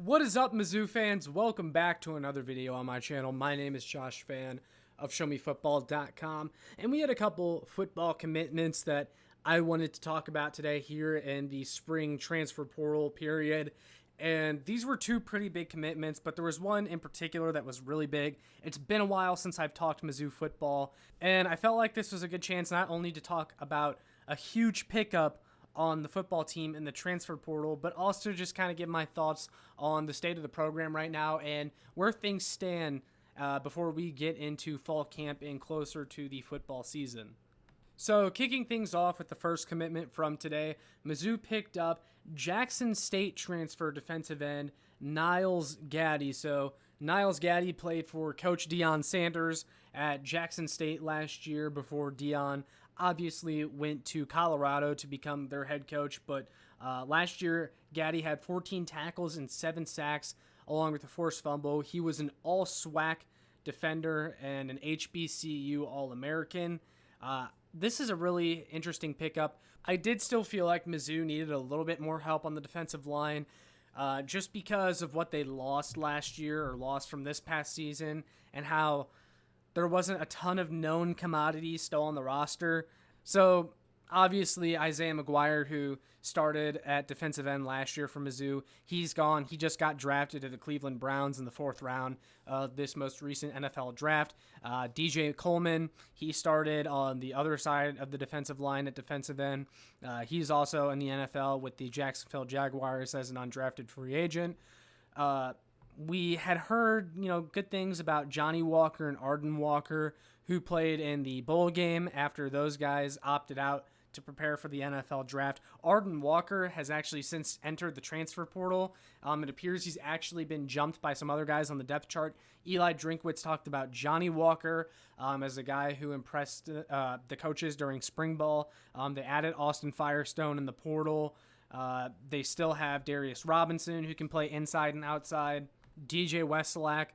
What is up, Mizzou fans? Welcome back to another video on my channel. My name is Josh Fan of ShowMeFootball.com, and we had a couple football commitments that I wanted to talk about today here in the spring transfer portal period. And these were two pretty big commitments, but there was one in particular that was really big. It's been a while since I've talked Mizzou football, and I felt like this was a good chance not only to talk about a huge pickup on the football team in the transfer portal, but also just kind of give my thoughts on the state of the program right now and where things stand before we get into fall camp and closer to the football season. So kicking things off with the first commitment from today, Mizzou picked up Jackson State transfer defensive end Niles Gaddy. So Niles Gaddy played for Coach Deion Sanders at Jackson State last year before Deion obviously went to Colorado to become their head coach. But last year, Gaddy had 14 tackles and 7 sacks along with a forced fumble. He was an all-SWAC defender and an HBCU All-American. This is a really interesting pickup. I did still feel like Mizzou needed a little bit more help on the defensive line just because of what they lost last year or lost from this past season and how there wasn't a ton of known commodities still on the roster. So obviously Isaiah McGuire, who started at defensive end last year for Mizzou, he's gone. He just got drafted to the Cleveland Browns in the 4th round of this most recent NFL draft. DJ Coleman, he started on the other side of the defensive line at defensive end. He's also in the NFL with the Jacksonville Jaguars as an undrafted free agent. We had heard, good things about Johnny Walker and Arden Walker, who played in the bowl game after those guys opted out to prepare for the NFL draft. Arden Walker has actually since entered the transfer portal. It appears he's actually been jumped by some other guys on the depth chart. Eli Drinkwitz talked about Johnny Walker as a guy who impressed the coaches during spring ball. They added Austin Firestone in the portal. They still have Darius Robinson, who can play inside and outside. DJ Wesselak,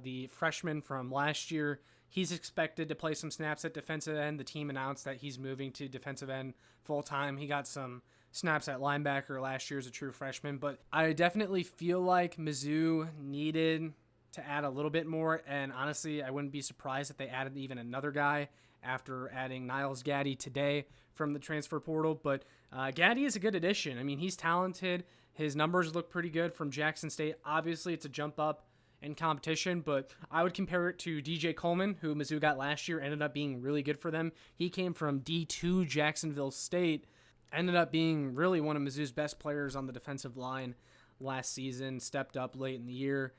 the freshman from last year, he's expected to play some snaps at defensive end. The team announced that he's moving to defensive end full-time. He got some snaps at linebacker last year as a true freshman, but I definitely feel like Mizzou needed to add a little bit more, and honestly, I wouldn't be surprised if they added even another guy after adding Niles Gaddy today from the transfer portal. But Gaddy is a good addition. I mean, he's talented. His numbers look pretty good from Jackson State. Obviously, it's a jump up in competition, but I would compare it to DJ Coleman, who Mizzou got last year, ended up being really good for them. He came from D2 Jacksonville State, ended up being really one of Mizzou's best players on the defensive line last season, stepped up late in the year,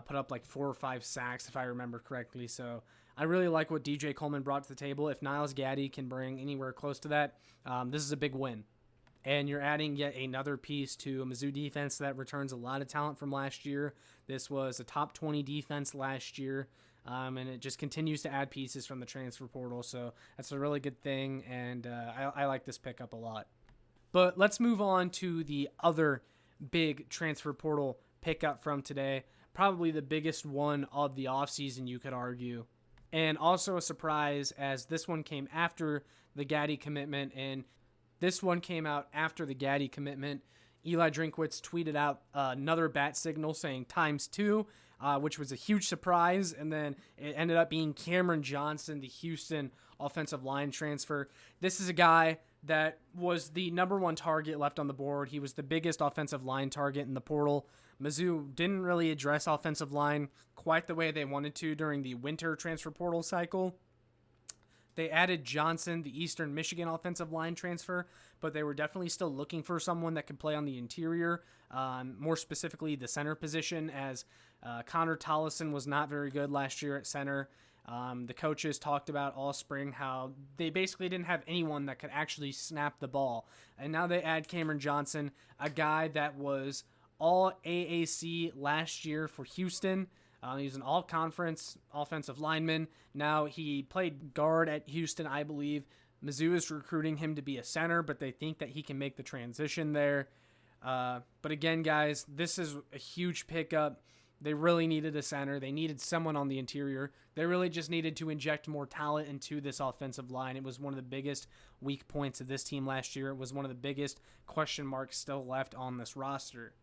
put up like 4 or 5 sacks, if I remember correctly. So I really like what DJ Coleman brought to the table. If Niles Gaddy can bring anywhere close to that, this is a big win. And you're adding yet another piece to a Mizzou defense that returns a lot of talent from last year. This was a top 20 defense last year, and it just continues to add pieces from the transfer portal. So that's a really good thing, and I like this pickup a lot. But let's move on to the other big transfer portal pickup from today, probably the biggest one of the offseason, you could argue. And also a surprise, as this one came after the Gaddy commitment, and this one came out after the Gaddy commitment. Eli Drinkwitz tweeted out another bat signal saying ×2, which was a huge surprise. And then it ended up being Cameron Johnson, the Houston offensive line transfer. This is a guy that was the #1 target left on the board. He was the biggest offensive line target in the portal. Mizzou didn't really address offensive line quite the way they wanted to during the winter transfer portal cycle. They added Johnson, the Eastern Michigan offensive line transfer, but they were definitely still looking for someone that could play on the interior, more specifically the center position, as Connor Tollison was not very good last year at center. The coaches talked about all spring how they basically didn't have anyone that could actually snap the ball. And now they add Cameron Johnson, a guy that was all AAC last year for Houston. He's an all-conference offensive lineman. Now, he played guard at Houston, I believe. Mizzou is recruiting him to be a center, but they think that he can make the transition there. But again, guys, this is a huge pickup. They really needed a center. They needed someone on the interior. They really just needed to inject more talent into this offensive line. It was one of the biggest weak points of this team last year. It was one of the biggest question marks still left on this roster.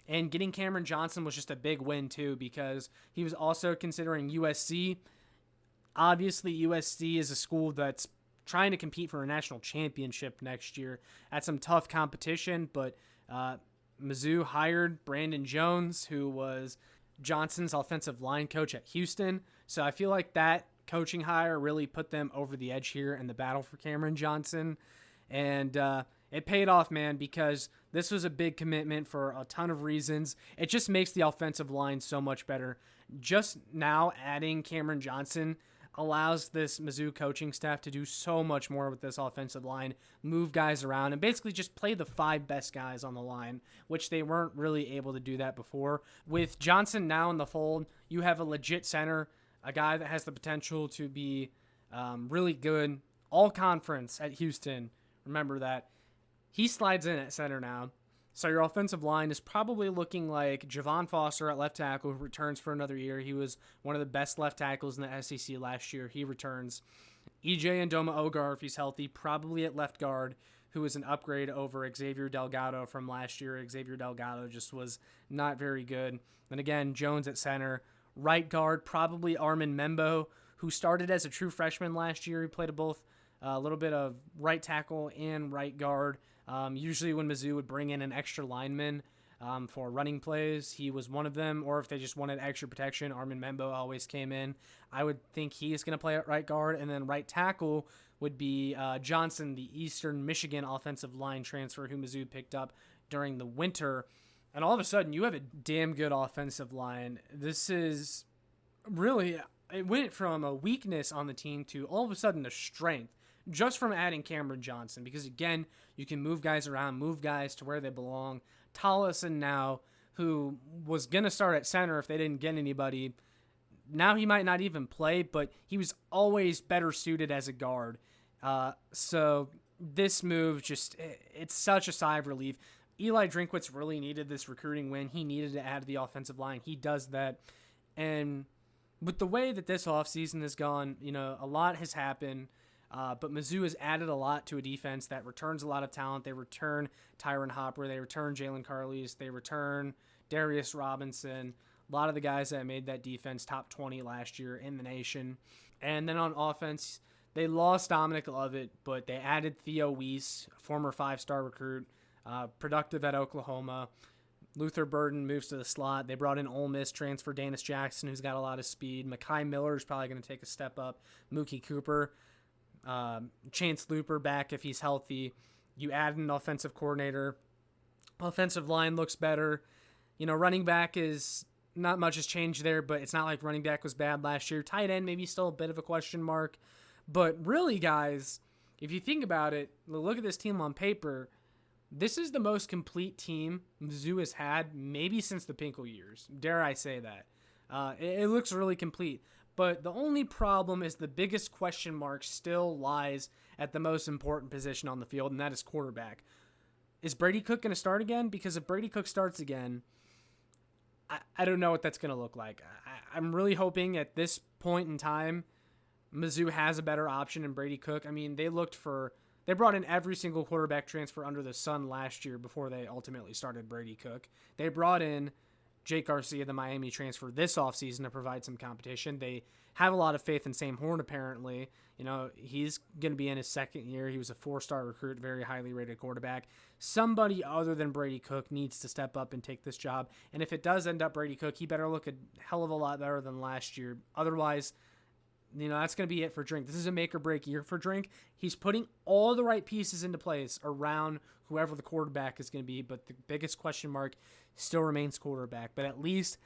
And getting Cameron Johnson was just a big win, too, because he was also considering USC. Obviously, USC is a school that's trying to compete for a national championship next year at some tough competition, but Mizzou hired Brandon Jones, who was Johnson's offensive line coach at Houston. So I feel like that coaching hire really put them over the edge here in the battle for Cameron Johnson. And it paid off, man, because this was a big commitment for a ton of reasons. It just makes the offensive line so much better. Just now adding Cameron Johnson allows this Mizzou coaching staff to do so much more with this offensive line, move guys around, and basically just play the 5 best guys on the line, which they weren't really able to do that before. With Johnson now in the fold, you have a legit center, a guy that has the potential to be really good, all conference at Houston. Remember that. He slides in at center now. So your offensive line is probably looking like Javon Foster at left tackle, who returns for another year. He was one of the best left tackles in the SEC last year. He returns. EJ Ndoma Ogar, if he's healthy, probably at left guard, who is an upgrade over Xavier Delgado from last year. Xavier Delgado just was not very good. And again, Jones at center. Right guard, probably Armin Membo, who started as a true freshman last year. He played a little bit of right tackle and right guard. Usually when Mizzou would bring in an extra lineman for running plays, he was one of them, or if they just wanted extra protection, Armin Membo always came in. I would think he is going to play at right guard, and then right tackle would be Johnson, the Eastern Michigan offensive line transfer who Mizzou picked up during the winter. And all of a sudden, you have a damn good offensive line. This is really, it went from a weakness on the team to all of a sudden a strength, just from adding Cameron Johnson, because again, you can move guys around, move guys to where they belong. Tollison now, who was going to start at center if they didn't get anybody, now he might not even play, but he was always better suited as a guard. So this move, it's such a sigh of relief. Eli Drinkwitz really needed this recruiting win. He needed to add to the offensive line. He does that. And with the way that this offseason has gone, a lot has happened. But Mizzou has added a lot to a defense that returns a lot of talent. They return Tyron Hopper. They return Jalen Carles. They return Darius Robinson. A lot of the guys that made that defense top 20 last year in the nation. And then on offense, they lost Dominic Lovett, but they added Theo Weiss, former 5-star recruit, productive at Oklahoma. Luther Burden moves to the slot. They brought in Ole Miss transfer Danis Jackson, who's got a lot of speed. Mekhi Miller is probably going to take a step up. Mookie Cooper. Chance Looper back if he's healthy. You add an offensive coordinator. Offensive line looks better. Running back is not much has changed there, but it's not like running back was bad last year. Tight end maybe still a bit of a question mark. But really, guys, if you think about it, look at this team on paper. This is the most complete team Mizzou has had maybe since the Pinkel years. Dare I say that. It looks really complete. But the only problem is the biggest question mark still lies at the most important position on the field, and that is quarterback. Is Brady Cook going to start again? Because if Brady Cook starts again, I don't know what that's going to look like. I'm really hoping at this point in time, Mizzou has a better option than Brady Cook. I mean, they brought in every single quarterback transfer under the sun last year before they ultimately started Brady Cook. They brought in Jake Garcia, the Miami transfer, this offseason to provide some competition. They have a lot of faith in Sam Horn, apparently. He's going to be in his second year. He was a 4-star recruit, very highly rated quarterback. Somebody other than Brady Cook needs to step up and take this job. And if it does end up Brady Cook, he better look a hell of a lot better than last year. Otherwise, that's going to be it for Drink. This is a make or break year for Drink. He's putting all the right pieces into place around whoever the quarterback is going to be, but the biggest question mark still remains quarterback. But at least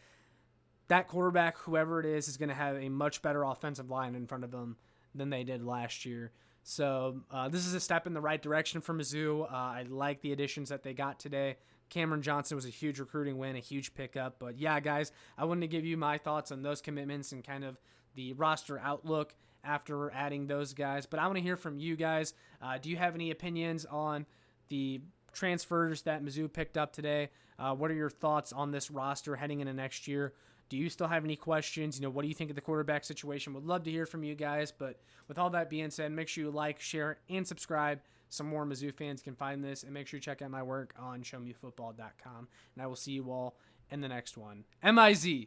that quarterback, whoever it is going to have a much better offensive line in front of them than they did last year. So this is a step in the right direction for Mizzou. I like the additions that they got today. Cameron Johnson was a huge recruiting win, a huge pickup. But yeah, guys, I wanted to give you my thoughts on those commitments and kind of the roster outlook after adding those guys. But I want to hear from you guys. Do you have any opinions on the transfers that Mizzou picked up today? What are your thoughts on this roster heading into next year? Do you still have any questions? What do you think of the quarterback situation? Would love to hear from you guys. But with all that being said, make sure you like, share, and subscribe some more Mizzou fans can find this. And make sure you check out my work on showmefootball.com. And I will see you all in the next one. MIZ.